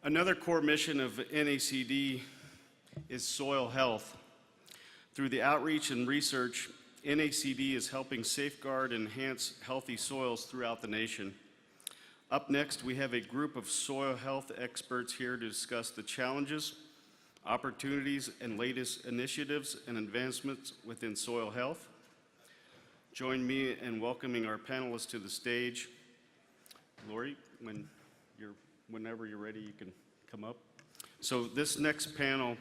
Another core mission of NACD is soil health. Through the outreach and research, NACD is helping safeguard and enhance healthy soils throughout the nation. Up next, we have a group of soil health experts here to discuss the challenges, opportunities, and latest initiatives and advancements within soil health. Join me in welcoming our panelists to the stage. Lorrie, whenever you're ready, you can come up. So this next panel,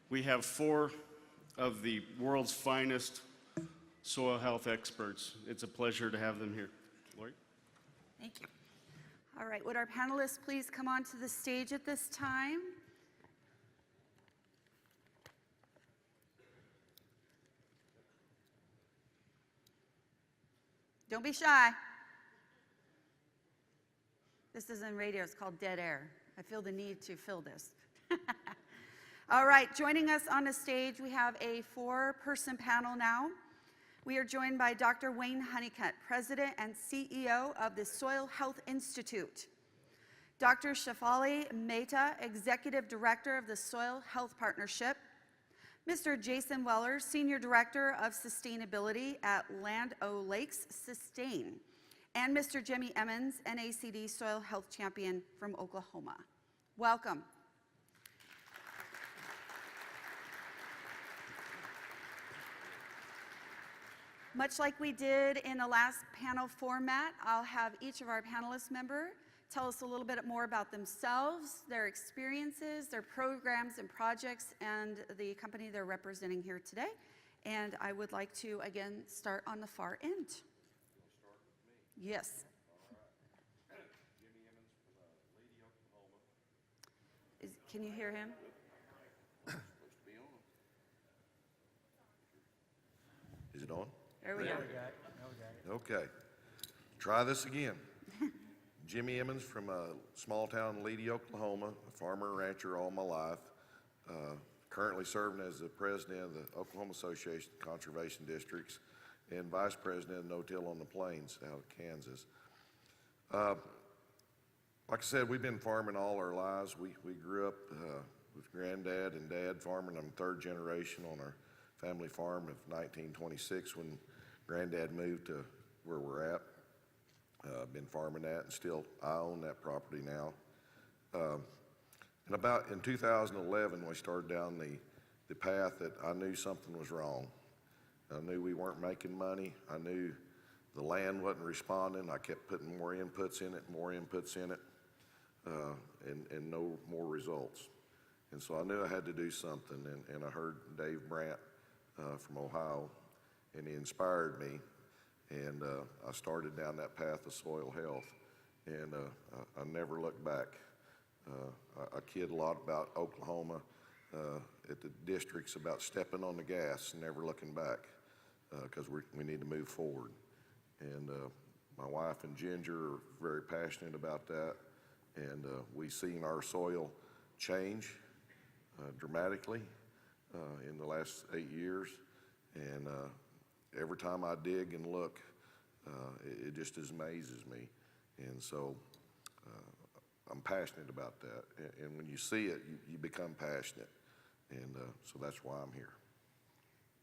we have 4 of the world's finest soil health experts. It's a pleasure to have them here. Lorrie? Thank you. All right, would our panelists please come onto the stage at this time? Don't be shy. This isn't radio, it's called dead air. I feel the need to fill this. All right, joining us on the stage, we have a 4-person panel now. We are joined by Dr. Wayne Honeycutt, President and CEO of the Soil Health Institute. Dr. Shefali Mehta, Executive Director of the Soil Health Partnership. Mr. Jason Weller, Senior Director of Sustainability at Land O'Lakes Sustain. And Mr. Jimmy Emmons, NACD Soil Health Champion from Oklahoma. Welcome. Much like we did in the last panel format, I'll have each of our panelist members tell us a little bit more about themselves, their experiences, their programs and projects, and the company they're representing here today. And I would like to, again, start on the far end. You'll start with me? Yes. All right. Jimmy Emmons from Lady, Oklahoma. Can you hear him? Supposed to be on. Is it on? There we go. Now we got it. Okay. Try this again. Jimmy Emmons from a small town in Lady, Oklahoma, a farmer and rancher all my life. Currently serving as the president of the Oklahoma Association of Conservation Districts and vice president of No-Till on the Plains out of Kansas. Like I said, we've been farming all our lives. We grew up with granddad and dad farming. I'm 3rd generation on our family farm of 1926 when granddad moved to where we're at. Been farming that, and still I own that property now. And about in 2011, we started down the path that I knew something was wrong. I knew we weren't making money. I knew the land wasn't responding. I kept putting more inputs in it, and no more results. And so I knew I had to do something, and I heard Dave Brandt from Ohio, and he inspired me. And I started down that path of soil health, and I never looked back. I kid a lot about Oklahoma at the districts about stepping on the gas and never looking back, because we need to move forward. And my wife and Ginger are very passionate about that, and we've seen our soil change dramatically in the last 8 years, and every time I dig and look, it just amazes me. And so I'm passionate about that. And when you see it, you become passionate. And so that's why I'm here.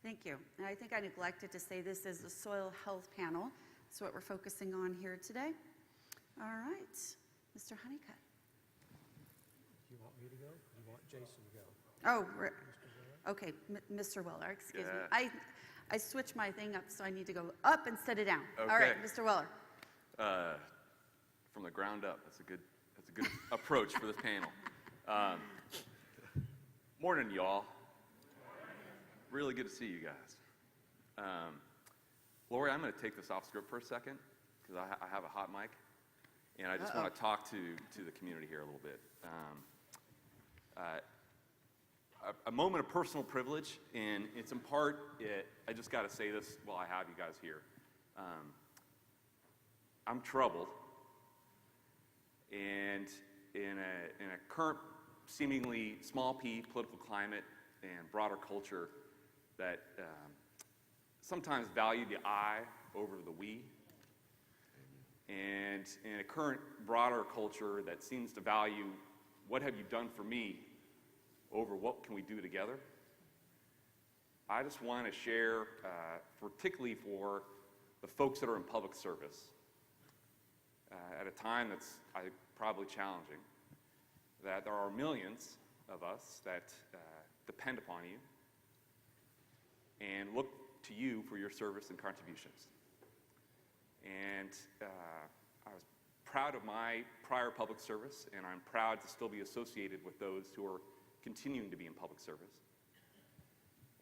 Thank you. And I think I neglected to say this is the Soil Health Panel. That's what we're focusing on here today. All right, Mr. Honeycutt. Do you want me to go? Or do you want Jason to go? Oh, okay, Mr. Weller, excuse me. I switched my thing up, so I need to go up instead of down. Okay. All right, Mr. Weller. From the ground up. That's a good approach for this panel. Morning, y'all. Really good to see you guys. Lorrie, I'm going to take this off script for a second because I have a hot mic, and I just want to talk to the community here a little bit. A moment of personal privilege, and it's in part, I just got to say this while I have you guys here. I'm troubled, and in a current seemingly small p political climate and broader culture that sometimes value the I over the we, and in a current broader culture that seems to value what have you done for me over what can we do together, I just want to share, particularly for the folks that are in public service, at a time that's probably challenging, that there are millions of us that depend upon you and look to you for your service and contributions. And I was proud of my prior public service, and I'm proud to still be associated with those who are continuing to be in public service.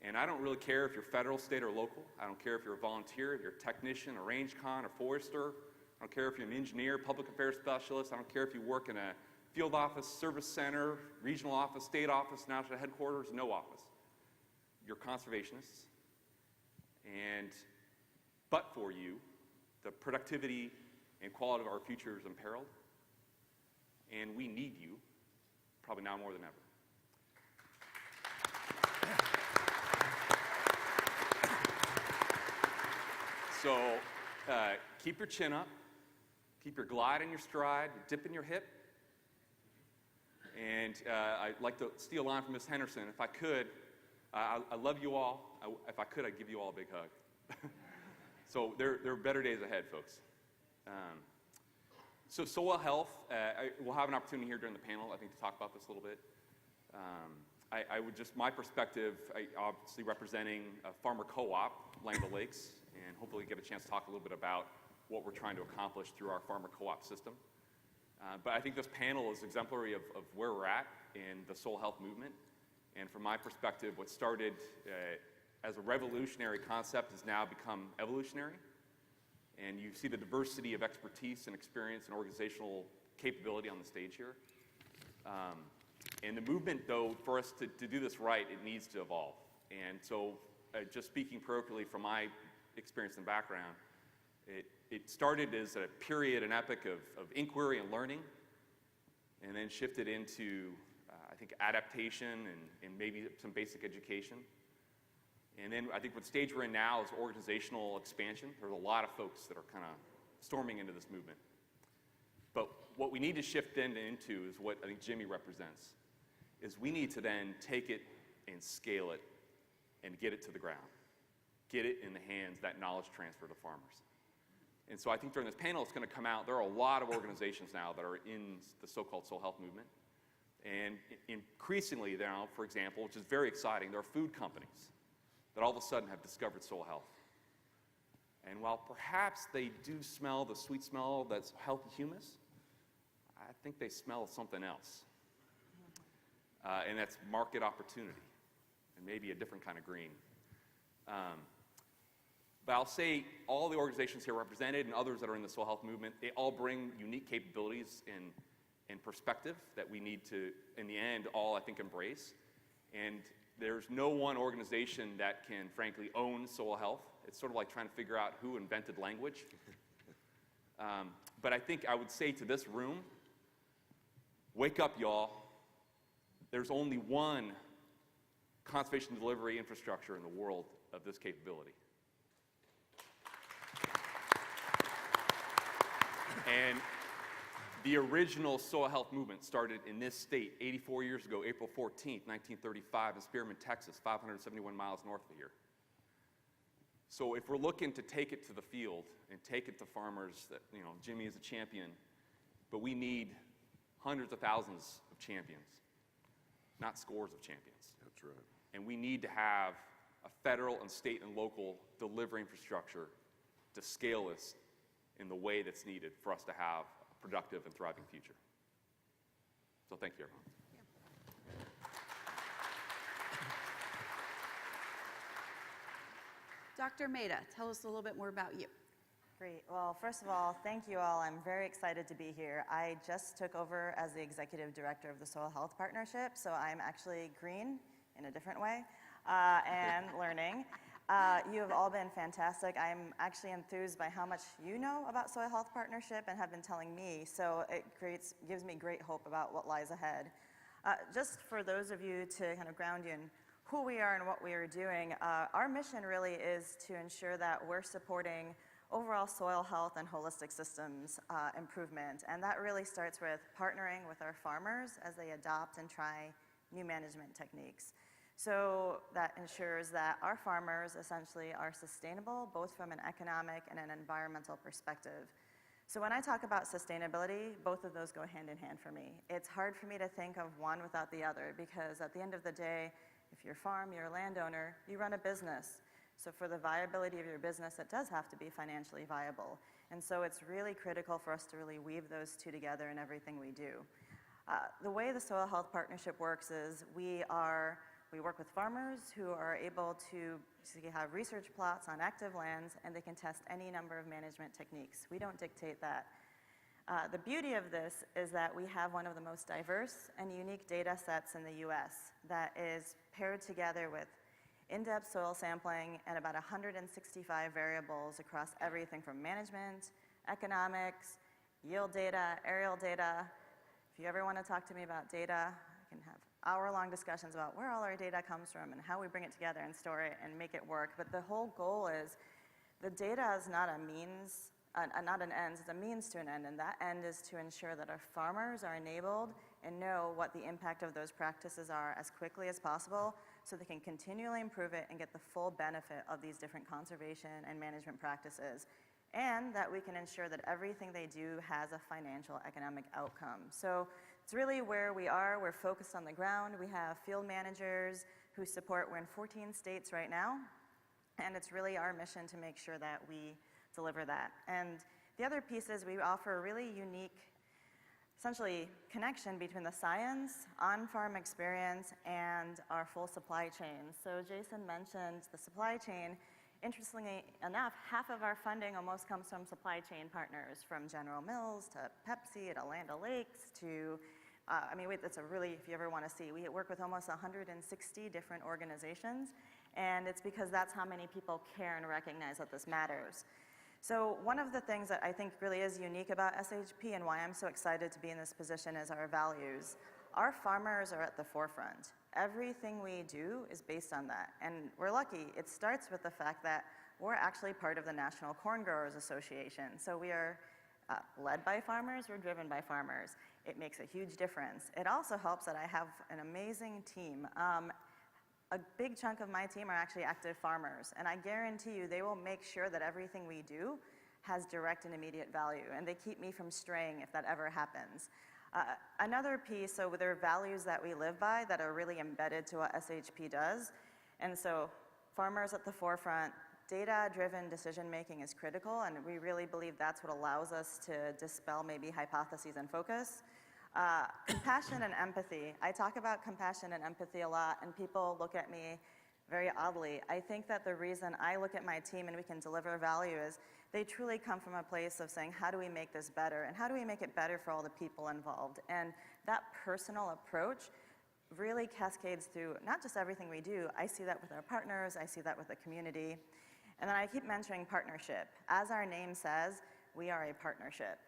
And I don't really care if you're federal, state, or local. I don't care if you're a volunteer, if you're a technician, a range con, or forester. I don't care if you're an engineer, public affairs specialist. I don't care if you work in a field office, service center, regional office, state office, national headquarters, no office. You're conservationists. But for you, the productivity and quality of our future is imperiled. And we need you, probably now more than ever. So keep your chin up, keep your glide in your stride, dip in your hip. And I'd like to steal a line from Ms. Henderson. If I could, I love you all. If I could, I'd give you all a big hug. So there are better days ahead, folks. So soil health, we'll have an opportunity here during the panel, I think, to talk about this a little bit. I would just, my perspective, obviously representing a farmer co-op, Land O'Lakes, and hopefully get a chance to talk a little bit about what we're trying to accomplish through our farmer co-op system. But I think this panel is exemplary of where we're at in the soil health movement. And from my perspective, what started as a revolutionary concept has now become evolutionary. And you see the diversity of expertise and experience and organizational capability on the stage here. And the movement, though, for us to do this right, it needs to evolve. And so just speaking parochially from my experience and background, it started as a period, an epoch of inquiry and learning, and then shifted into, I think, adaptation and maybe some basic education. And then I think what stage we're in now is organizational expansion. There's a lot of folks that are kind of storming into this movement. But what we need to shift into is what I think Jimmy represents, is we need to then take it and scale it and get it to the ground. Get it in the hands, that knowledge transfer to farmers. And so I think during this panel it's going to come out, there are a lot of organizations now that are in the so-called soil health movement. And increasingly now, for example, which is very exciting, there are food companies that all of a sudden have discovered soil health. And while perhaps they do smell the sweet smell that's healthy humus, I think they smell something else. And that's market opportunity, and maybe a different kind of green. But I'll say all the organizations here represented and others that are in the soil health movement, they all bring unique capabilities and perspective that we need to, in the end, all, I think, embrace. And there's no one organization that can, frankly, own soil health. It's sort of like trying to figure out who invented language. But I think I would say to this room, wake up, y'all. There's only one conservation delivery infrastructure in the world of this capability. And the original soil health movement started in this state 84 years ago, April 14th, 1935, in Spearman, Texas, 571 miles north of here. So if we're looking to take it to the field and take it to farmers, that, you know, Jimmy is a champion, but we need hundreds of thousands of champions, not scores of champions. That's right. And we need to have a federal and state and local delivery infrastructure to scale this in the way that's needed for us to have a productive and thriving future. So thank you, everyone. Dr. Mehta, tell us a little bit more about you. Great. Well, first of all, thank you all. I'm very excited to be here. I just took over as the Executive Director of the Soil Health Partnership, so I'm actually green in a different way and learning. You have all been fantastic. I'm actually enthused by how much you know about Soil Health Partnership and have been telling me, so it gives me great hope about what lies ahead. Just for those of you to kind of ground you in who we are and what we are doing, our mission really is to ensure that we're supporting overall soil health and holistic systems improvement. And that really starts with partnering with our farmers as they adopt and try new management techniques. So that ensures that our farmers essentially are sustainable, both from an economic and an environmental perspective. So when I talk about sustainability, both of those go hand in hand for me. It's hard for me to think of one without the other, because at the end of the day, if you're a farm, you're a landowner, you run a business. So for the viability of your business, it does have to be financially viable. And so it's really critical for us to really weave those two together in everything we do. The way the Soil Health Partnership works is we work with farmers who are able to have research plots on active lands, and they can test any number of management techniques. We don't dictate that. The beauty of this is that we have one of the most diverse and unique data sets in the US that is paired together with in-depth soil sampling and about 165 variables across everything from management, economics, yield data, aerial data. If you ever want to talk to me about data, I can have hour-long discussions about where all our data comes from and how we bring it together and store it and make it work. But the whole goal is the data is not a means, not an end, it's a means to an end, and that end is to ensure that our farmers are enabled and know what the impact of those practices are as quickly as possible, so they can continually improve it and get the full benefit of these different conservation and management practices, and that we can ensure that everything they do has a financial economic outcome. So it's really where we are. We're focused on the ground. We have field managers who support. We're in 14 states right now, and it's really our mission to make sure that we deliver that. And the other piece is we offer a really unique, essentially, connection between the science, on-farm experience, and our full supply chain. So Jason mentioned the supply chain. Interestingly enough, half of our funding almost comes from supply chain partners, from General Mills to Pepsi to Land O'Lakes to, it's a really, if you ever want to see, we work with almost 160 different organizations, and it's because that's how many people care and recognize that this matters. So one of the things that I think really is unique about SHP and why I'm so excited to be in this position is our values. Our farmers are at the forefront. Everything we do is based on that, and we're lucky. It starts with the fact that we're actually part of the National Corn Growers Association. So we are led by farmers, we're driven by farmers. It makes a huge difference. It also helps that I have an amazing team. A big chunk of my team are actually active farmers, and I guarantee you they will make sure that everything we do has direct and immediate value, and they keep me from straying if that ever happens. Another piece, so there are values that we live by that are really embedded to what SHP does, and so farmers at the forefront, data-driven decision-making is critical, and we really believe that's what allows us to dispel maybe hypotheses and focus. Compassion and empathy. I talk about compassion and empathy a lot, and people look at me very oddly. I think that the reason I look at my team and we can deliver value is they truly come from a place of saying, how do we make this better? And how do we make it better for all the people involved? And that personal approach really cascades through not just everything we do. I see that with our partners. I see that with the community. And then I keep mentioning partnership. As our name says, we are a partnership.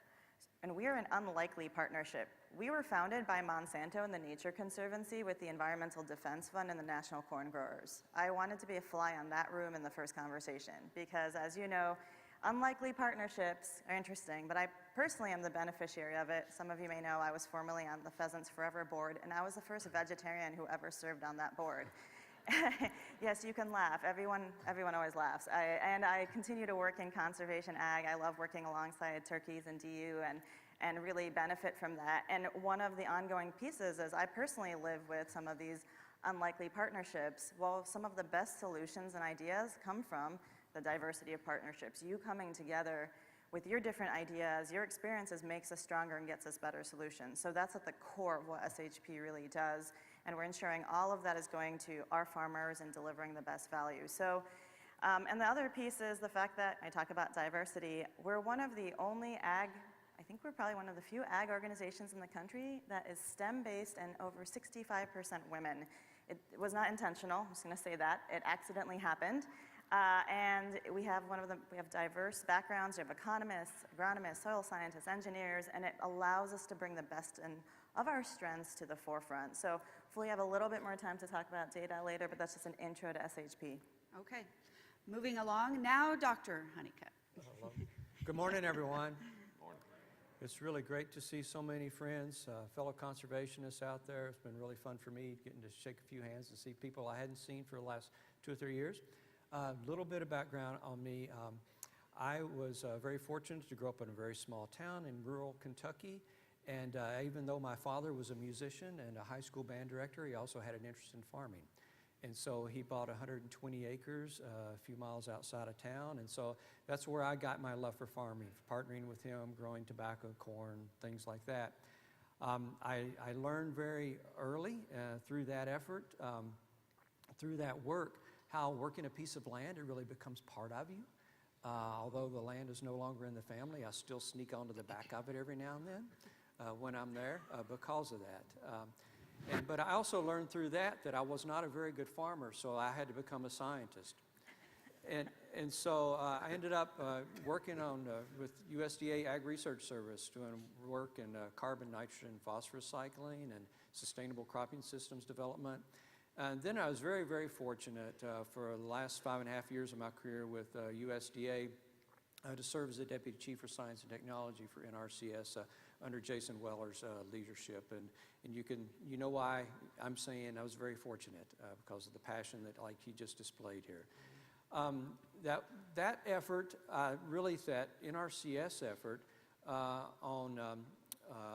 And we are an unlikely partnership. We were founded by Monsanto and the Nature Conservancy with the Environmental Defense Fund and the National Corn Growers. I wanted to be a fly on that room in the first conversation because, as you know, unlikely partnerships are interesting, but I personally am the beneficiary of it. Some of you may know I was formerly on the Pheasants Forever board, and I was the first vegetarian who ever served on that board. Yes, you can laugh. Everyone always laughs. And I continue to work in conservation ag. I love working alongside turkeys and DU and really benefit from that. And one of the ongoing pieces is I personally live with some of these unlikely partnerships. Well, some of the best solutions and ideas come from the diversity of partnerships. You coming together with your different ideas, your experiences makes us stronger and gets us better solutions. So that's at the core of what SHP really does. And we're ensuring all of that is going to our farmers and delivering the best value. So, and the other piece is the fact that I talk about diversity. We're one of the only ag, I think we're probably one of the few ag organizations in the country that is STEM-based and over 65% women. It was not intentional, I'm just gonna say that. It accidentally happened. And we have diverse backgrounds. We have economists, agronomists, soil scientists, engineers, and it allows us to bring the best of our strengths to the forefront. So hopefully we have a little bit more time to talk about data later, but that's just an intro to SHP. Okay, moving along. Now, Dr. Honeycutt. Hello. Good morning, everyone. Morning. It's really great to see so many friends, fellow conservationists out there. It's been really fun for me getting to shake a few hands and see people I hadn't seen for the last 2 or 3 years. A little bit of background on me. I was very fortunate to grow up in a very small town in rural Kentucky. And even though my father was a musician and a high school band director, he also had an interest in farming. And so he bought 120 acres a few miles outside of town. And so that's where I got my love for farming, partnering with him, growing tobacco, corn, things like that. I learned very early through that effort, through that work, how working a piece of land, it really becomes part of you. Although the land is no longer in the family, I still sneak onto the back of it every now and then when I'm there because of that. But I also learned through that I was not a very good farmer, so I had to become a scientist. And so I ended up working on with USDA Ag Research Service, doing work in carbon, nitrogen, phosphorus cycling and sustainable cropping systems development. And then I was very, very fortunate for the last 5.5 years of my career with USDA to serve as the Deputy Chief for Science and Technology for NRCS under Jason Weller's leadership. And you know why I'm saying I was very fortunate because of the passion that like he just displayed here. That effort, really that NRCS effort on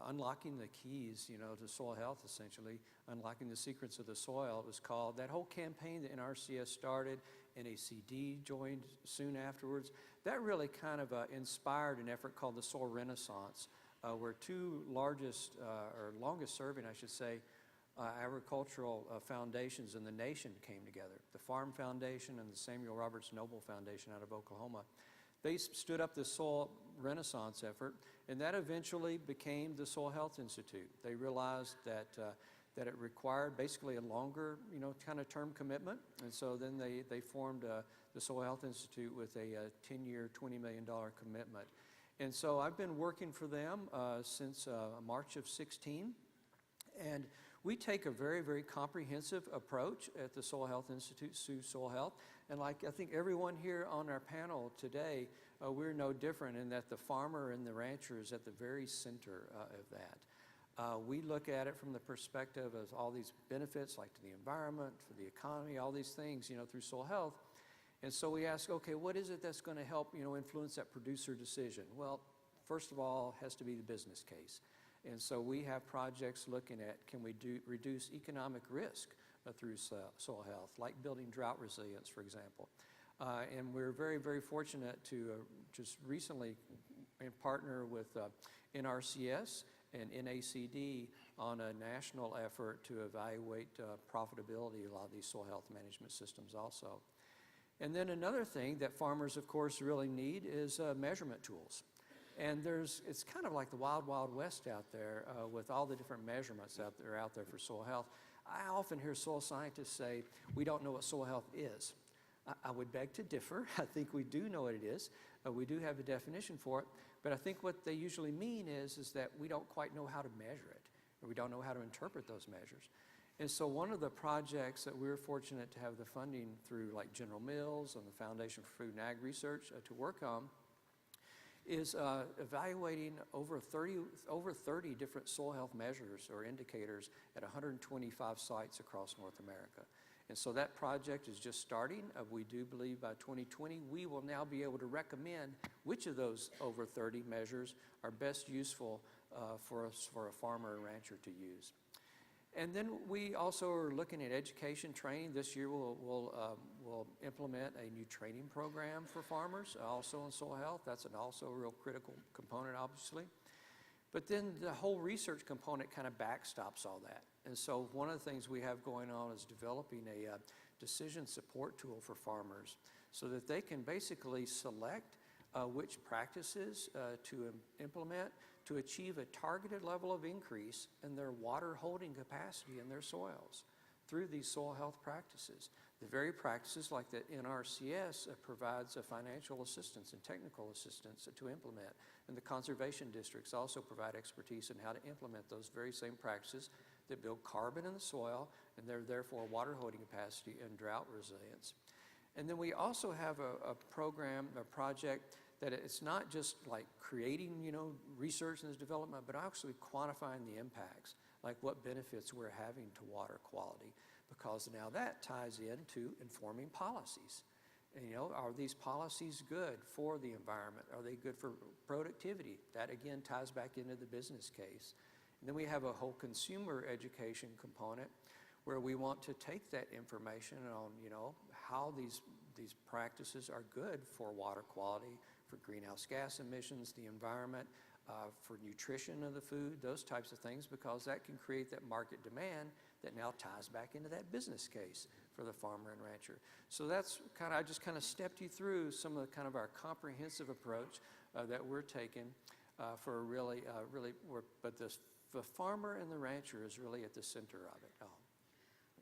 unlocking the keys, to soil health, essentially, unlocking the secrets of the soil, it was called. That whole campaign that NRCS started, NACD joined soon afterwards. That really kind of inspired an effort called the Soil Renaissance, where two largest, or longest serving, I should say, agricultural foundations in the nation came together. The Farm Foundation and the Samuel Roberts Noble Foundation out of Oklahoma. They stood up this Soil Renaissance effort, and that eventually became the Soil Health Institute. They realized that it required basically a longer, kind of term commitment, and so then they formed the Soil Health Institute with a 10-year, $20 million commitment. And so I've been working for them since March of 16, and we take a very, very comprehensive approach at the Soil Health Institute, Sioux Soil Health. And like I think everyone here on our panel today, we're no different in that the farmer and the rancher is at the very center of that. We look at it from the perspective of all these benefits, like to the environment, for the economy, all these things, through soil health. And so we ask, okay, what is it that's going to help, influence that producer decision? Well, first of all, it has to be the business case. And so we have projects looking at, can we reduce economic risk through soil health, like building drought resilience, for example. And we're very, very fortunate to just recently partner with NRCS and NACD on a national effort to evaluate profitability of a lot of these soil health management systems also. And then another thing that farmers, of course, really need is measurement tools. And it's kind of like the wild, wild west out there with all the different measurements that are out there for soil health. I often hear soil scientists say, we don't know what soil health is. I would beg to differ. I think we do know what it is. We do have a definition for it. But I think what they usually mean is that we don't quite know how to measure it, or we don't know how to interpret those measures. And so one of the projects that we're fortunate to have the funding through, like General Mills and the Foundation for Food and Ag Research to work on, is evaluating over 30 different soil health measures or indicators at 125 sites across North America. And so that project is just starting. We do believe by 2020 we will now be able to recommend which of those over 30 measures are best useful for a farmer or rancher to use. And then we also are looking at education training. This year we'll implement a new training program for farmers, also in soil health. That's also a real critical component, obviously. But then the whole research component kind of backstops all that. And so one of the things we have going on is developing a decision support tool for farmers so that they can basically select which practices to implement to achieve a targeted level of increase in their water holding capacity in their soils through these soil health practices. The very practices like the NRCS provides financial assistance and technical assistance to implement. And the conservation districts also provide expertise in how to implement those very same practices that build carbon in the soil and therefore water holding capacity and drought resilience. And then we also have a project that it's not just like creating, research and development, but actually quantifying the impacts, like what benefits we're having to water quality, because now that ties into informing policies. And, are these policies good for the environment? Are they good for productivity? That again ties back into the business case. And then we have a whole consumer education component where we want to take that information on, how these practices are good for water quality, for greenhouse gas emissions, the environment, for nutrition of the food, those types of things, because that can create that market demand that now ties back into that business case for the farmer and rancher. So that's I just kind of stepped you through some of the our comprehensive approach that we're taking for but the farmer and the rancher is really at the center of it all.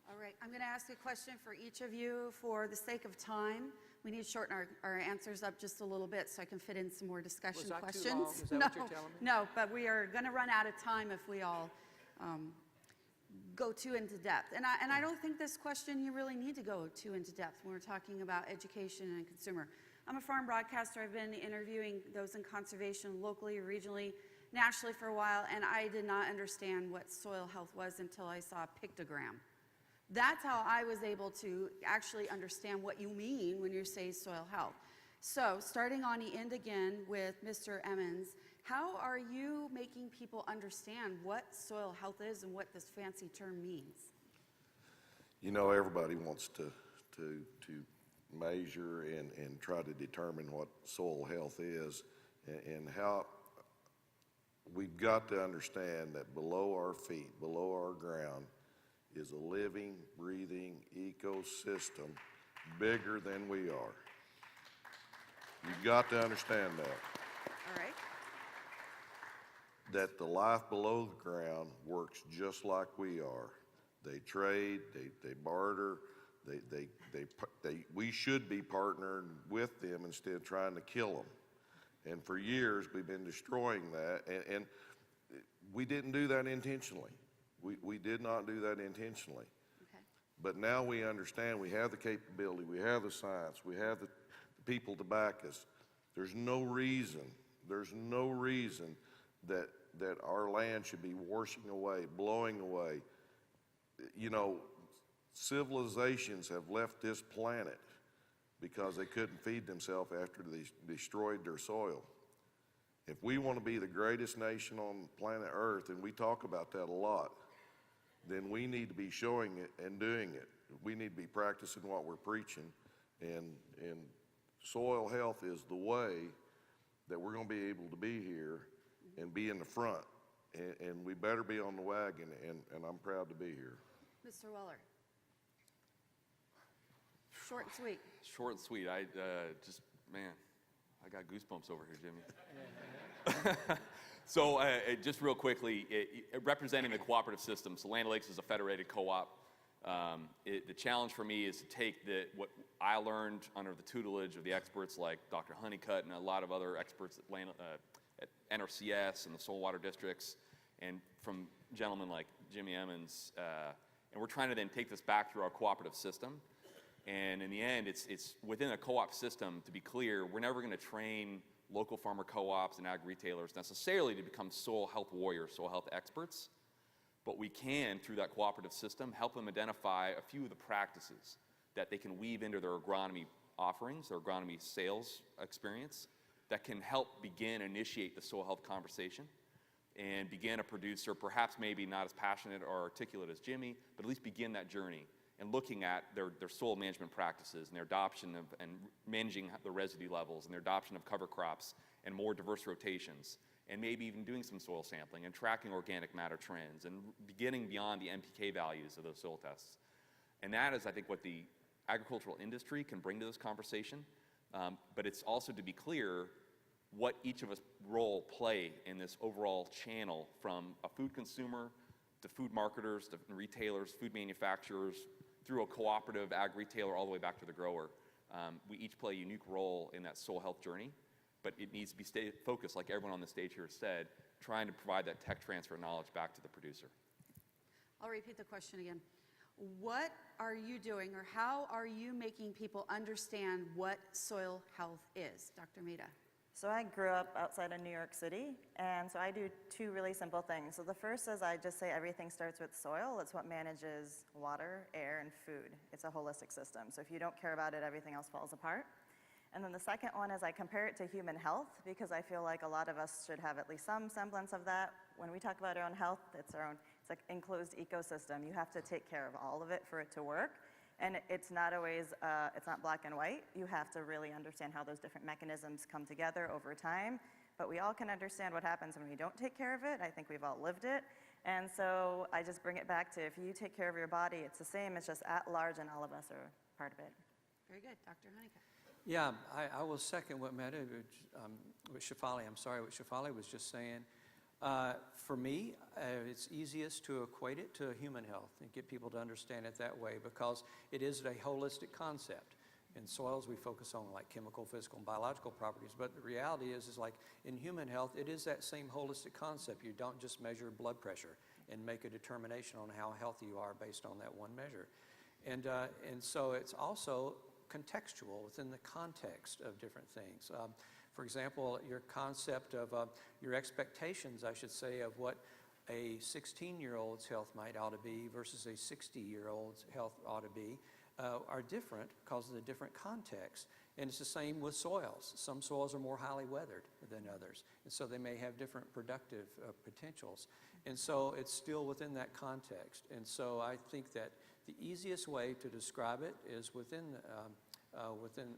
All right, I'm going to ask a question for each of you for the sake of time. We need to shorten our answers up just a little bit so I can fit in some more discussion Was that questions. too long? Is that what you're telling me? No, but we are going to run out of time if we all go too into depth. And I don't think this question you really need to go too into depth when we're talking about education and consumer. I'm a farm broadcaster. I've been interviewing those in conservation locally, regionally, nationally for a while, and I did not understand what soil health was until I saw a pictogram. That's how I was able to actually understand what you mean when you say soil health. So starting on the end again with Mr. Emmons, how are you making people understand what soil health is and what this fancy term means? Everybody wants to measure and try to determine what soil health is, and how we've got to understand that below our feet, below our ground, is a living, breathing ecosystem bigger than we are. You've got to understand that. All right. That the life below the ground works just like we are. They trade, they barter, we should be partnering with them instead of trying to kill them. And for years, we've been destroying that, and we didn't do that intentionally. We did not do that intentionally. Okay. But now we understand, we have the capability, we have the science, we have the people to back us. There's no reason that our land should be washing away, blowing away. Civilizations have left this planet because they couldn't feed themselves after they destroyed their soil. If we want to be the greatest nation on planet Earth, and we talk about that a lot, then we need to be showing it and doing it. We need to be practicing what we're preaching, and soil health is the way that we're going to be able to be here and be in the front, and we better be on the wagon, and I'm proud to be here. Mr. Weller. Short and sweet. Short and sweet. I got goosebumps over here, Jimmy. So just real quickly, representing the cooperative system, so Land O'Lakes is a federated co-op. The challenge for me is to take what I learned under the tutelage of the experts like Dr. Honeycutt and a lot of other experts at NRCS and the soil water districts, and from gentlemen like Jimmy Emmons, and we're trying to then take this back through our cooperative system. And in the end, it's within a co-op system, to be clear, we're never going to train local farmer co-ops and ag retailers necessarily to become soil health warriors, soil health experts, but we can, through that cooperative system, help them identify a few of the practices that they can weave into their agronomy offerings, their agronomy sales experience, that can help initiate the soil health conversation and begin a producer, perhaps maybe not as passionate or articulate as Jimmy, but at least begin that journey and looking at their soil management practices and their adoption of and managing the residue levels and their adoption of cover crops and more diverse rotations, and maybe even doing some soil sampling and tracking organic matter trends and beginning beyond the NPK values of those soil tests. And that is, I think, what the agricultural industry can bring to this conversation, but it's also, to be clear, what each of us play in this overall channel, from a food consumer to food marketers to retailers, food manufacturers, through a cooperative ag retailer all the way back to the grower. We each play a unique role in that soil health journey, but it needs to be focused, like everyone on the stage here said, trying to provide that tech transfer knowledge back to the producer. I'll repeat the question again. What are you doing, or how are you making people understand what soil health is? Dr. Mehta. So I grew up outside of New York City, and so I do two really simple things. So the first is I just say everything starts with soil. It's what manages water, air, and food. It's a holistic system. So if you don't care about it, everything else falls apart. And then the second one is I compare it to human health, because I feel like a lot of us should have at least some semblance of that. When we talk about our own health, it's like enclosed ecosystem. You have to take care of all of it for it to work. And it's not always, it's not black and white. You have to really understand how those different mechanisms come together over time. But we all can understand what happens when we don't take care of it. I think we've all lived it. And so I just bring it back to, if you take care of your body, it's the same. It's just at large, and all of us are part of it. Very good. Dr. Honeycutt. Yeah, I will second what Mehta, what Shefali was just saying. For me, it's easiest to equate it to human health and get people to understand it that way, because it is a holistic concept. In soils, we focus on like chemical, physical, and biological properties, but the reality is like in human health, it is that same holistic concept. You don't just measure blood pressure and make a determination on how healthy you are based on that one measure. And so it's also contextual within the context of different things. For example, your concept of your expectations, I should say, of what a 16-year-old's health might ought to be versus a 60-year-old's health ought to be are different because of the different context. And it's the same with soils. Some soils are more highly weathered than others, and so they may have different productive potentials. And so it's still within that context. And so I think that the easiest way to describe it is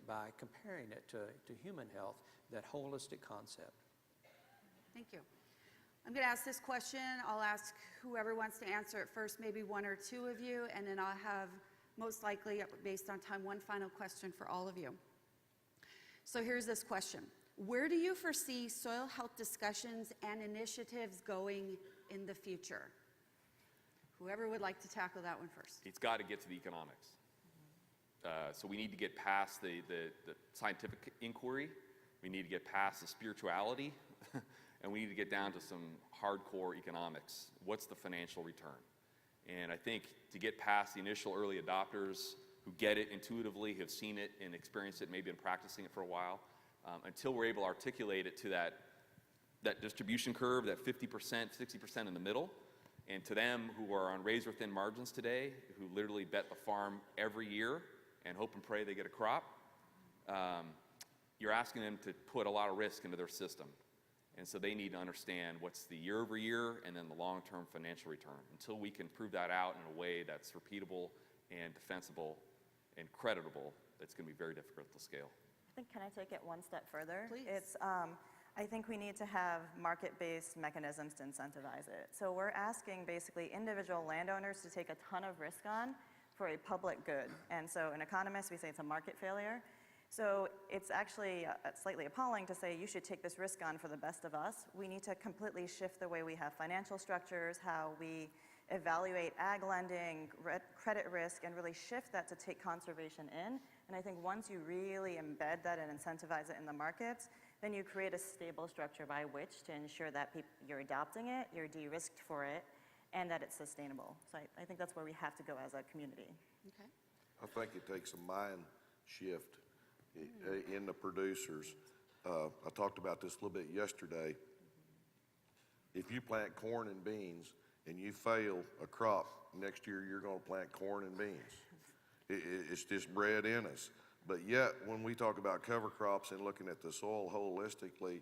by comparing it to human health, that holistic concept. Thank you. I'm going to ask this question. I'll ask whoever wants to answer it first, maybe one or two of you, and then I'll have, most likely, based on time, one final question for all of you. So here's this question. Where do you foresee soil health discussions and initiatives going in the future? Whoever would like to tackle that one first. It's got to get to the economics. So we need to get past the scientific inquiry. We need to get past the spirituality. And we need to get down to some hardcore economics. What's the financial return? And I think to get past the initial early adopters who get it intuitively, have seen it and experienced it, maybe been practicing it for a while, until we're able to articulate it to that distribution curve, that 50%, 60% in the middle, and to them who are on razor-thin margins today, who literally bet the farm every year and hope and pray they get a crop, you're asking them to put a lot of risk into their system. And so they need to understand what's the year over year and then the long-term financial return. Until we can prove that out in a way that's repeatable and defensible and creditable, it's going to be very difficult to scale. I think, can I take it one step further? Please. I think we need to have market-based mechanisms to incentivize it. So we're asking basically individual landowners to take a ton of risk on for a public good. And so in economists, we say it's a market failure. So it's actually slightly appalling to say you should take this risk on for the best of us. We need to completely shift the way we have financial structures, how we evaluate ag lending, credit risk, and really shift that to take conservation in. And I think once you really embed that and incentivize it in the markets, then you create a stable structure by which to ensure that you're adopting it, you're de-risked for it, and that it's sustainable. So I think that's where we have to go as a community. Okay. I think it takes a mind shift in the producers. I talked about this a little bit yesterday. If you plant corn and beans and you fail a crop, next year you're going to plant corn and beans. It's just bred in us. But yet, when we talk about cover crops and looking at the soil holistically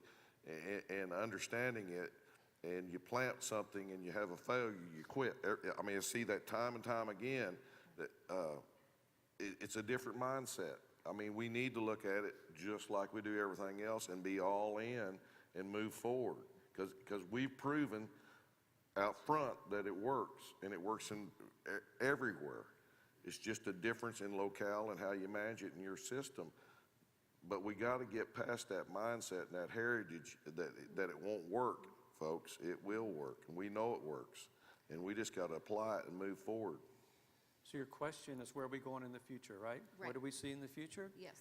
and understanding it, and you plant something and you have a failure, you quit. I mean, I see that time and time again, that it's a different mindset. I mean, we need to look at it just like we do everything else and be all in and move forward. Because we've proven out front that it works, and it works in everywhere. It's just a difference in locale and how you manage it in your system. But we got to get past that mindset and that heritage that it won't work, folks. It will work, and we know it works. And we just got to apply it and move forward. So your question is, where are we going in the future, right? Right. What do we see in the future? Yes.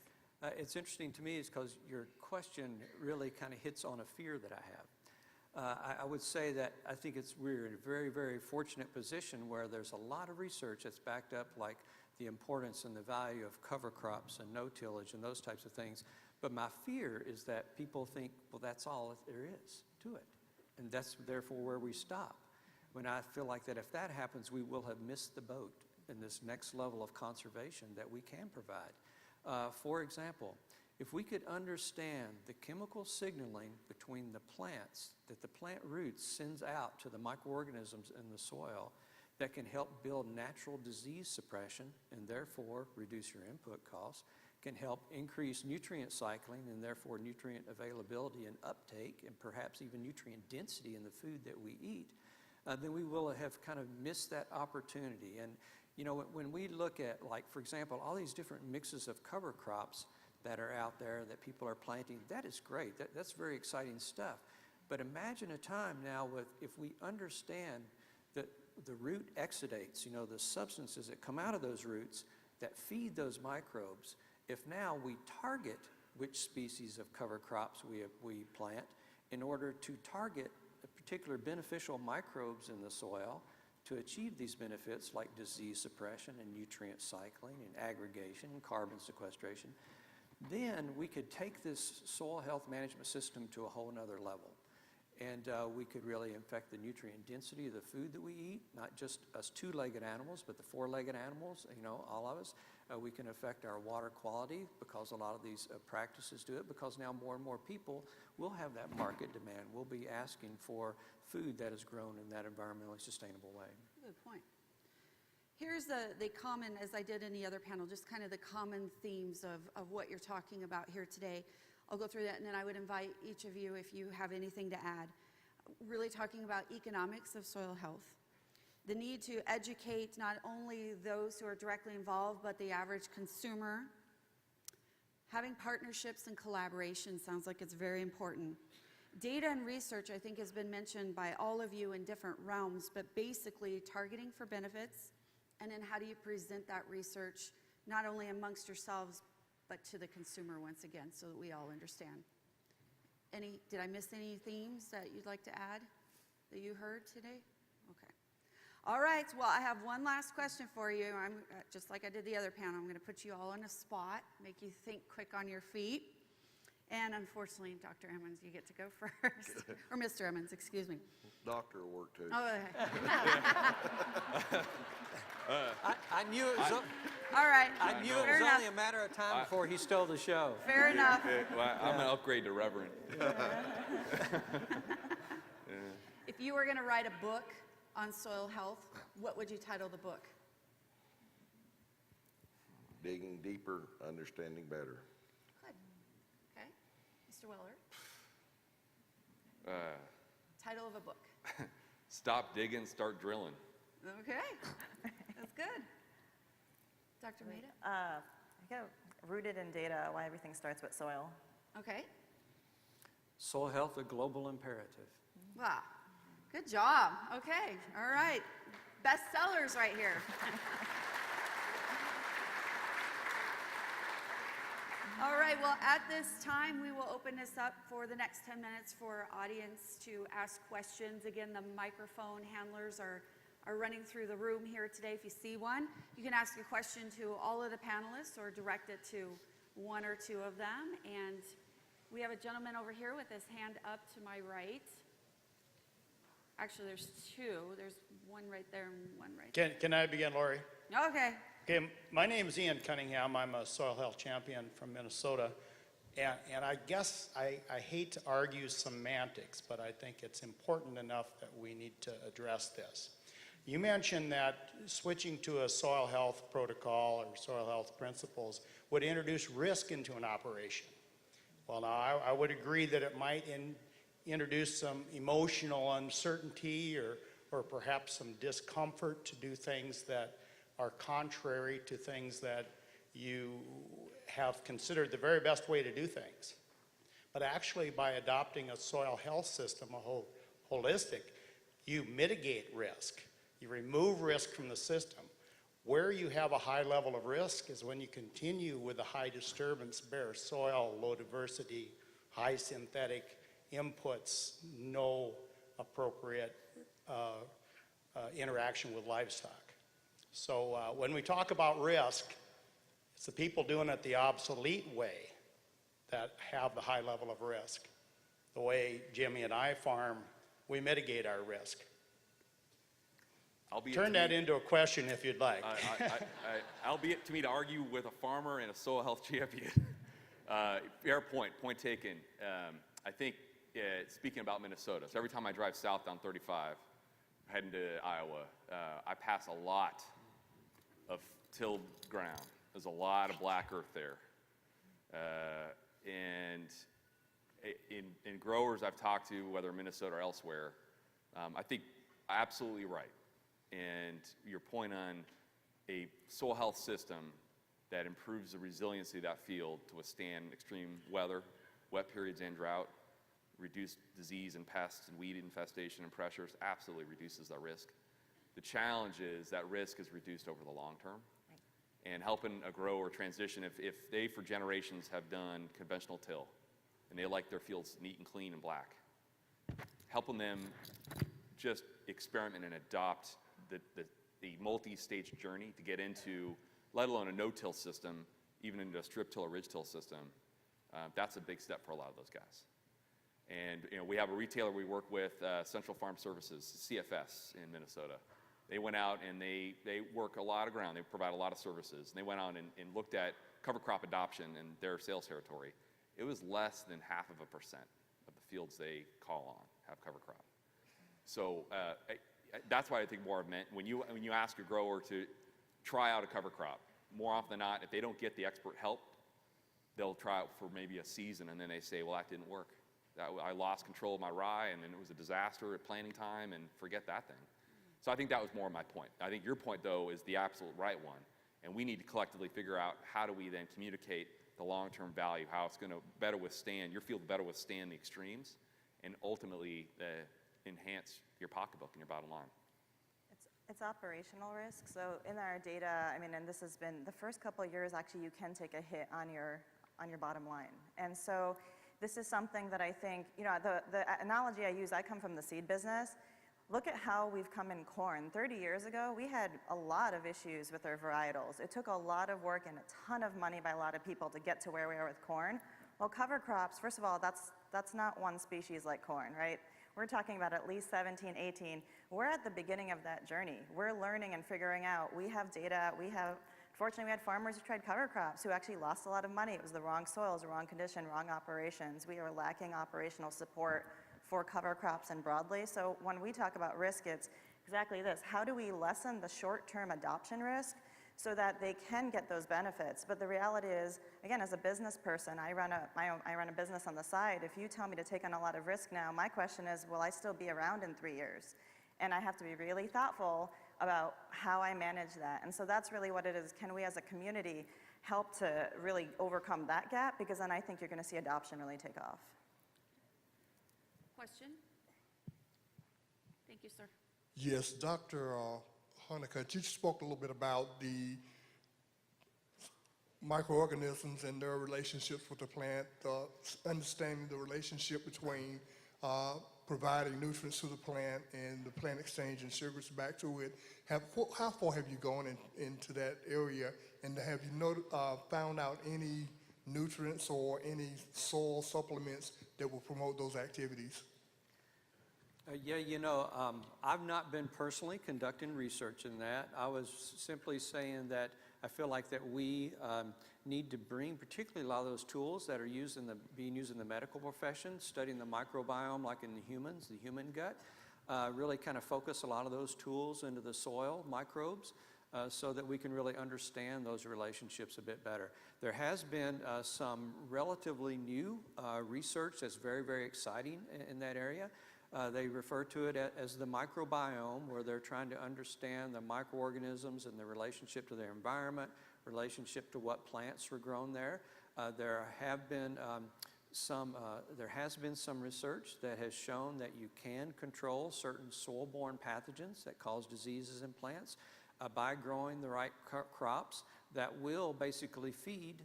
It's interesting to me is because your question really kind of hits on a fear that I have. I would say that I think we're in a very, very fortunate position where there's a lot of research that's backed up, like the importance and the value of cover crops and no tillage and those types of things. But my fear is that people think, well, that's all that there is to it. And that's therefore where we stop. When I feel like that if that happens, we will have missed the boat in this next level of conservation that we can provide. For example, if we could understand the chemical signaling between the plants that the plant roots sends out to the microorganisms in the soil that can help build natural disease suppression and therefore reduce your input costs, can help increase nutrient cycling and therefore nutrient availability and uptake and perhaps even nutrient density in the food that we eat, then we will have kind of missed that opportunity. And you know, when we look at, like, for example, all these different mixes of cover crops that are out there that people are planting, that is great. That's very exciting stuff. But imagine a time now if we understand that the root exudates, you know, the substances that come out of those roots that feed those microbes, if now we target which species of cover crops we plant in order to target particular beneficial microbes in the soil to achieve these benefits like disease suppression and nutrient cycling and aggregation and carbon sequestration, then we could take this soil health management system to a whole nother level. And we could really affect the nutrient density of the food that we eat, not just us two-legged animals, but the four-legged animals, you know, all of us. We can affect our water quality because a lot of these practices do it, because now more and more people will have that market demand. We'll be asking for food that is grown in that environmentally sustainable way. Good point. Here's the common, as I did in the other panel, just kind of the common themes of what you're talking about here today. I'll go through that, and then I would invite each of you, if you have anything to add, really talking about economics of soil health, the need to educate not only those who are directly involved, but the average consumer. Having partnerships and collaboration sounds like it's very important. Data and research, I think, has been mentioned by all of you in different realms, but basically targeting for benefits, and then how do you present that research not only amongst yourselves, but to the consumer once again, so that we all understand. Did I miss any themes that you'd like to add that you heard today? Okay. All right, well, I have one last question for you. I'm just like I did the other panel, I'm going to put you all on a spot, make you think quick on your feet. And unfortunately, Dr. Emmons, you get to go first. Or Mr. Emmons, excuse me. Doctor will work too. Oh, okay. I knew it was. All right. I knew it was only a matter of time before he stole the show. Fair enough. Well, I'm going to upgrade to Reverend. If you were going to write a book on soil health, what would you title the book? Digging deeper, understanding better. Good. Okay. Mr. Weller? Title of a book. Stop digging, start drilling. Okay. That's good. Dr. Mehta? I got rooted in data, why everything starts with soil. Okay. Soil health, a global imperative. Wow. Good job. Okay. All right. Best sellers right here. All right, well, at this time, we will open this up for the next 10 minutes for our audience to ask questions. Again, the microphone handlers are running through the room here today. If you see one, you can ask a question to all of the panelists or direct it to one or two of them. And we have a gentleman over here with his hand up to my right. Actually, there's two. There's one right there and one right there. Can I begin, Lorrie? Okay. Okay, my name is Ian Cunningham. I'm a soil health champion from Minnesota. And I guess I hate to argue semantics, but I think it's important enough that we need to address this. You mentioned that switching to a soil health protocol or soil health principles would introduce risk into an operation. Well, now I would agree that it might introduce some emotional uncertainty or perhaps some discomfort to do things that are contrary to things that you have considered the very best way to do things. But actually, by adopting a soil health system, a holistic, you mitigate risk. You remove risk from the system. Where you have a high level of risk is when you continue with the high disturbance, bare soil, low diversity, high synthetic inputs, no appropriate interaction with livestock. So when we talk about risk, it's the people doing it the obsolete way that have the high level of risk. The way Jimmy and I farm, we mitigate our risk. Albeit Turn to that me- into a question if you'd like. albeit to me to argue with a farmer and a soil health champion. Fair point taken. I think, speaking about Minnesota, so every time I drive south down 35, heading to Iowa, I pass a lot of tilled ground. There's a lot of black earth there. And in growers I've talked to, whether Minnesota or elsewhere, I think absolutely right. And your point on a soil health system that improves the resiliency of that field to withstand extreme weather, wet periods and drought, reduce disease and pests and weed infestation and pressures, absolutely reduces the risk. The challenge is that risk is reduced over the long term. And helping a grower transition, if they for generations have done conventional till and they like their fields neat and clean and black, helping them just experiment and adopt the multi-stage journey to get into, let alone a no-till system, even into a strip-till or ridge-till system, that's a big step for a lot of those guys. And we have a retailer we work with, Central Farm Services, CFS in Minnesota. They went out and they work a lot of ground. They provide a lot of services. And they went out and looked at cover crop adoption in their sales territory. It was less than 0.5% of the fields they call on have cover crop. So that's why I think more meant when you ask a grower to try out a cover crop, more often than not, if they don't get the expert help, they'll try it for maybe a season and then they say, well, that didn't work. I lost control of my rye and then it was a disaster at planting time and forget that thing. So I think that was more my point. I think your point, though, is the absolute right one. And we need to collectively figure out how do we then communicate the long-term value, how it's going to better withstand, your field better withstand the extremes, and ultimately enhance your pocketbook and your bottom line. It's operational risk. So in our data, I mean, and this has been the first couple of years, actually, you can take a hit on your bottom line. And so this is something that I think, the analogy I use, I come from the seed business. Look at how we've come in corn. 30 years ago, we had a lot of issues with our varietals. It took a lot of work and a ton of money by a lot of people to get to where we are with corn. Well, cover crops, first of all, that's not one species like corn, right? We're talking about at least 17, 18. We're at the beginning of that journey. We're learning and figuring out. We have data. Fortunately, we had farmers who tried cover crops who actually lost a lot of money. It was the wrong soils, the wrong condition, wrong operations. We are lacking operational support for cover crops and broadly. So when we talk about risk, it's exactly this. How do we lessen the short-term adoption risk so that they can get those benefits? But the reality is, again, as a business person, I run a business on the side. If you tell me to take on a lot of risk now, my question is, will I still be around in 3 years? And I have to be really thoughtful about how I manage that. And so that's really what it is. Can we as a community help to really overcome that gap? Because then I think you're going to see adoption really take off. Question? Thank you, sir. Yes, Dr. Honeycutt, you spoke a little bit about the microorganisms and their relationships with the plant, understanding the relationship between providing nutrients to the plant and the plant exchanging sugars back to it. How far have you gone into that area, and have you found out any nutrients or any soil supplements that will promote those activities? I've not been personally conducting research in that. I was simply saying that I feel like that we need to bring particularly a lot of those tools that are being used in the medical profession, studying the microbiome like in the humans, the human gut, really kind of focus a lot of those tools into the soil microbes so that we can really understand those relationships a bit better. There has been some relatively new research that's very, very exciting in that area. They refer to it as the microbiome, where they're trying to understand the microorganisms and the relationship to their environment, relationship to what plants were grown there. There has been some research that has shown that you can control certain soil-borne pathogens that cause diseases in plants by growing the right crops that will basically feed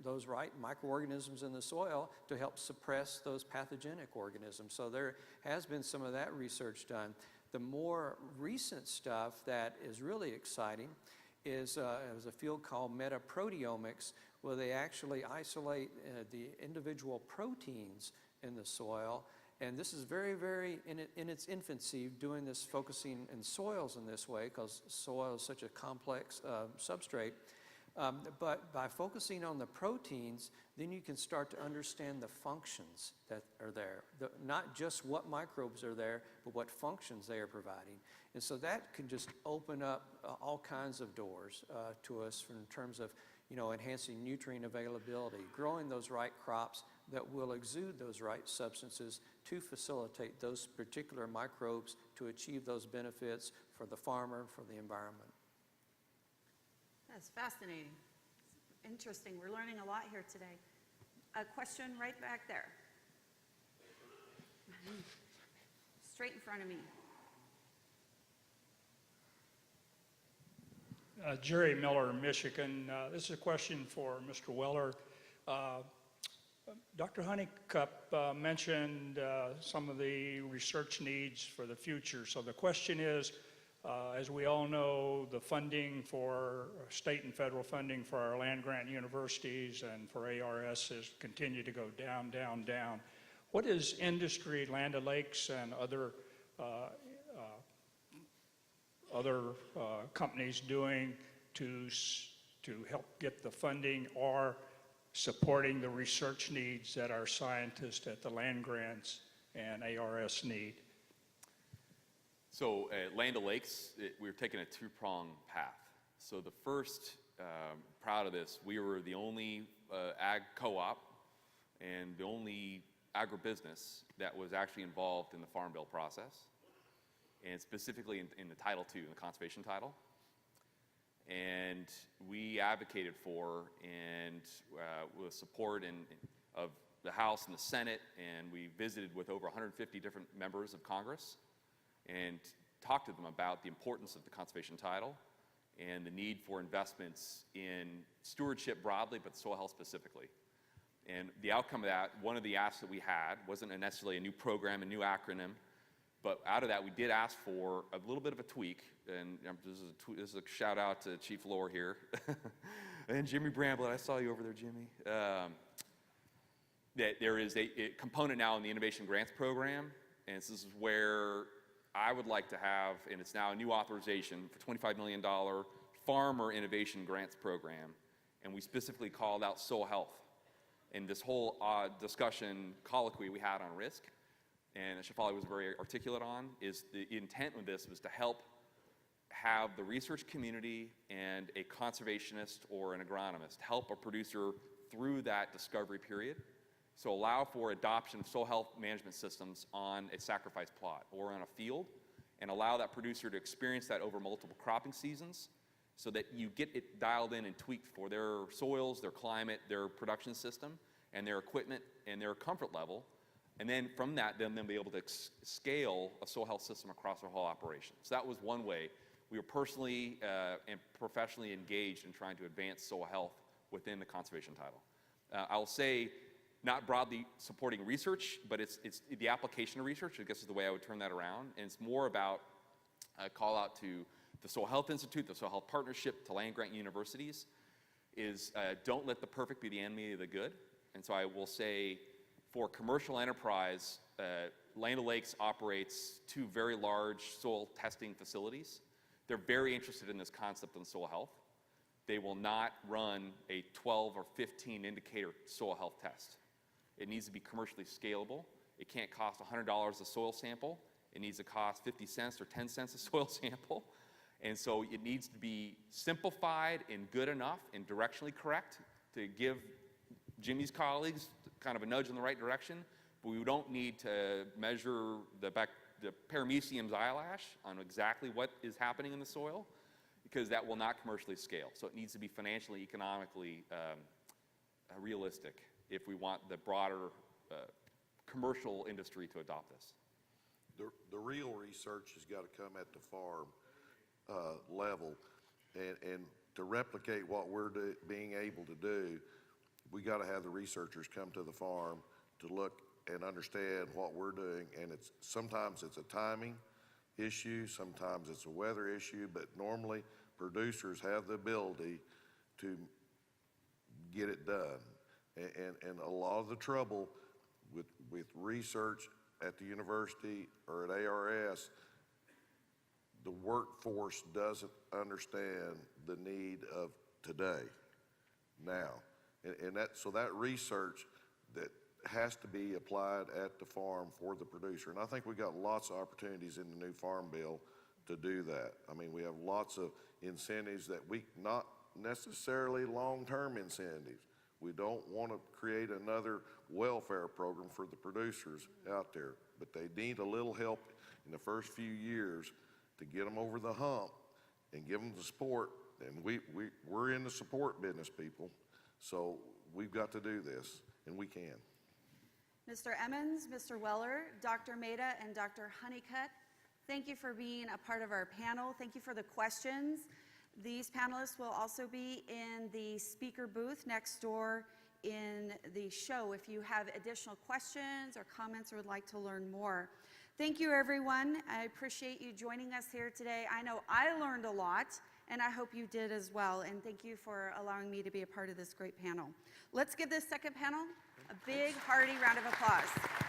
those right microorganisms in the soil to help suppress those pathogenic organisms. So there has been some of that research done. The more recent stuff that is really exciting is a field called metaproteomics, where they actually isolate the individual proteins in the soil. And this is very, very in its infancy, doing this, focusing in soils in this way, because soil is such a complex substrate. But by focusing on the proteins, then you can start to understand the functions that are there. Not just what microbes are there, but what functions they are providing. And so that can just open up all kinds of doors to us in terms of, enhancing nutrient availability, growing those right crops that will exude those right substances to facilitate those particular microbes to achieve those benefits for the farmer, for the environment. That's fascinating. Interesting. We're learning a lot here today. A question right back there. Straight in front of me. Jerry Miller, Michigan. This is a question for Mr. Weller. Dr. Honeycutt mentioned some of the research needs for the future. So the question is, as we all know, the funding for state and federal funding for our land-grant universities and for ARS has continued to go down, down, down. What is industry, Land O'Lakes, and other companies doing to help get the funding or supporting the research needs that our scientists at the land grants and ARS need? So at Land O'Lakes, we were taking a two-pronged path. So the first, proud of this, we were the only ag co-op and the only agribusiness that was actually involved in the Farm Bill process, and specifically in the Title II, in the conservation title. And we advocated for, and with support of the House and the Senate, and we visited with over 150 different members of Congress and talked to them about the importance of the conservation title and the need for investments in stewardship broadly, but soil health specifically. And the outcome of that, one of the asks that we had wasn't necessarily a new program, a new acronym, but out of that we did ask for a little bit of a tweak, and this is a shout out to Chief Lorrie here, and Jimmy Bramblett, I saw you over there, Jimmy. That there is a component now in the Innovation Grants Program, and this is where I would like to have, and it's now a new authorization for $25 million Farmer Innovation Grants Program, and we specifically called out soil health. And this whole discussion colloquy we had on risk, and Shefali was very articulate on, is the intent of this was to help have the research community and a conservationist or an agronomist help a producer through that discovery period. So allow for adoption of soil health management systems on a sacrifice plot or on a field, and allow that producer to experience that over multiple cropping seasons so that you get it dialed in and tweaked for their soils, their climate, their production system, and their equipment and their comfort level. And then from that, then be able to scale a soil health system across our whole operation. So that was one way. We were personally and professionally engaged in trying to advance soil health within the conservation title. I'll say, not broadly supporting research, but it's the application of research, I guess is the way I would turn that around. And it's more about a call out to the Soil Health Institute, the Soil Health Partnership, to land-grant universities, is don't let the perfect be the enemy of the good. And so I will say, for commercial enterprise, Land O'Lakes operates 2 very large soil testing facilities. They're very interested in this concept of soil health. They will not run a 12 or 15 indicator soil health test. It needs to be commercially scalable. It can't cost $100 a soil sample. It needs to cost 50 cents or 10 cents a soil sample. And so it needs to be simplified and good enough and directionally correct to give Jimmy's colleagues kind of a nudge in the right direction, but we don't need to measure the paramecium's eyelash on exactly what is happening in the soil, because that will not commercially scale. So it needs to be financially, economically realistic if we want the broader commercial industry to adopt this. The real research has got to come at the farm level, and to replicate what we're being able to do, we got to have the researchers come to the farm to look and understand what we're doing. And sometimes it's a timing issue, sometimes it's a weather issue, but normally producers have the ability to get it done. And a lot of the trouble with research at the university or at ARS, the workforce doesn't understand the need of today, now. So that research that has to be applied at the farm for the producer. And I think we got lots of opportunities in the new farm bill to do that. I mean, we have lots of incentives that not necessarily long-term incentives. We don't want to create another welfare program for the producers out there, but they need a little help in the first few years to get them over the hump and give them the support. And we're in the support business, people. So we've got to do this, and we can. Mr. Emmons, Mr. Weller, Dr. Mehta, and Dr. Honeycutt, thank you for being a part of our panel. Thank you for the questions. These panelists will also be in the speaker booth next door in the show if you have additional questions or comments or would like to learn more. Thank you, everyone. I appreciate you joining us here today. I know I learned a lot, and I hope you did as well. And thank you for allowing me to be a part of this great panel. Let's give this second panel a big, hearty round of applause.